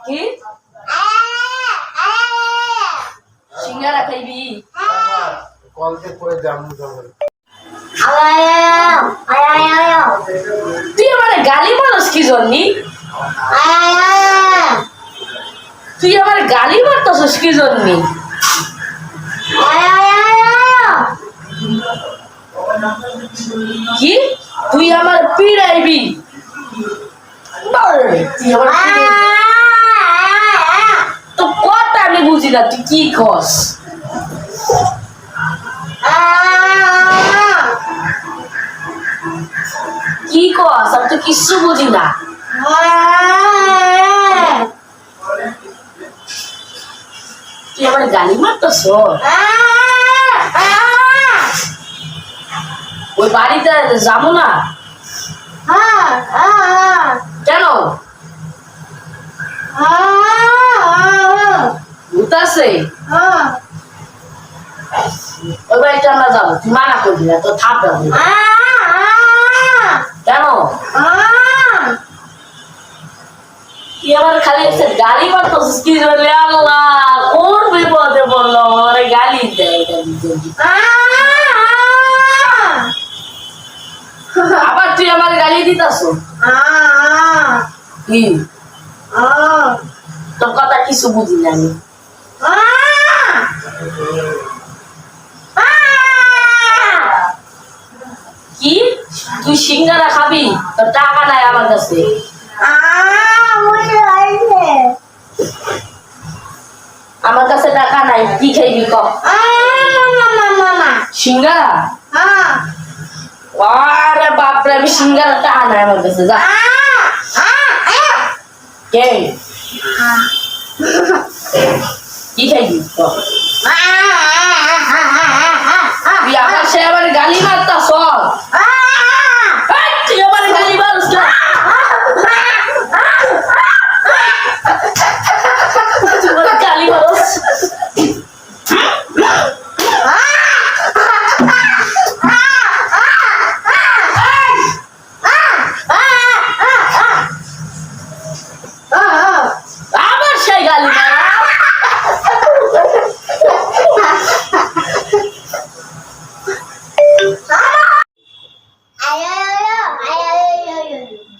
কি সিঙ্গারা খাইবি কলকে করে জামু যাবে তুই আমার গালি মারস কি জন্যি তুই আমার গালি মারতেছিস কি জন্যি কি তুই আমার পিড়াইবি তো কথা আমি বুঝি না তুই কি কস কি কস আমি তো কিচ্ছু বুঝি না তুই আমার গালি মারতেছ ওই বাড়িতে যাবো না কেন ভূত আছে ওই বাড়িতে আমরা যাবো তুই মানা করবি না তো থাকবে কেন তুই আমার খালি এসে গালি মারতেছিস কি বলে আল্লাহ কোন বিপদে বললো আমার গালি দেয় আবার তুই আমার গালি দিতাস কি তোর কথা কিছু বুঝি না আমি কি তুই সিঙ্গারা খাবি তোর টাকা নাই আমার কাছে আমার কাছে টাকা নাই কি খাইবি ক সিঙ্গারা আরে বাপরে আমি সিঙ্গারা টাকা নাই আমার কাছে যা কে কি খাইবি ক তুই আমার সে আমার গালি মারতাস তুই আমার গালি মারস না গালি মারস আবার সেই গালি মারা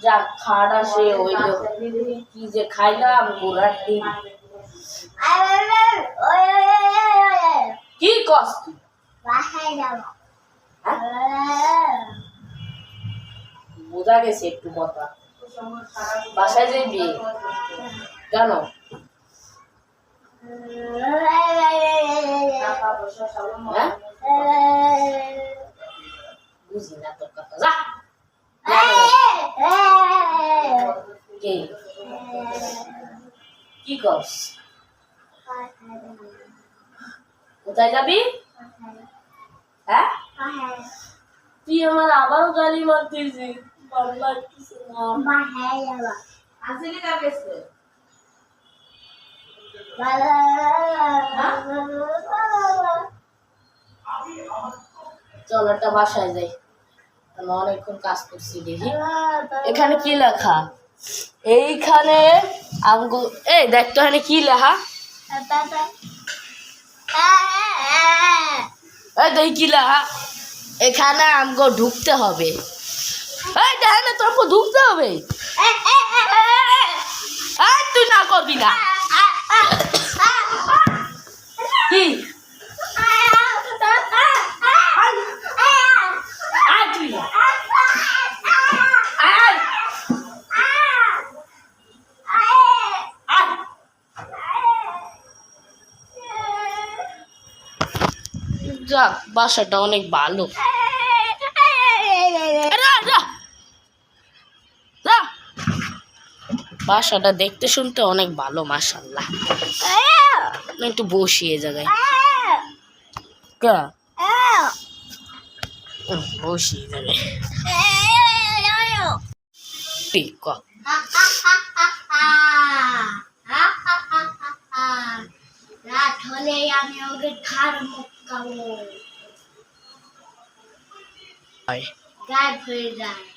যা খাড়া সে হইল কি যে খাইলাম গোড়ার দিন কি কষ্ট বোঝা গেছে একটু কথা বাসায় যাইবি কেন বুঝি না তোর কথা যা কি করস কোথায় যাবি হ্যাঁ তুই আমার আবারও গালি মারতেছি চল একটা বাসায় যাই আমি অনেকক্ষণ কাজ করছি দেখি এখানে কি লেখা এইখানে আঙ্গুল এই দেখ তো এখানে কি লেখা এই দেখ কি লেখা এখানে আমগো ঢুকতে হবে এই দেখ না তোর ঢুকতে হবে তুই না করবি না কি যাক বাসাটা অনেক ভালো বাসাটা দেখতে শুনতে অনেক ভালো মাশাআল্লাহ একটু বসিয়ে জায়গায় বসিয়ে জায়গায় ঠিক রাত হলে আমি ওকে খার মুখ খাবো গায়েব হয়ে যায়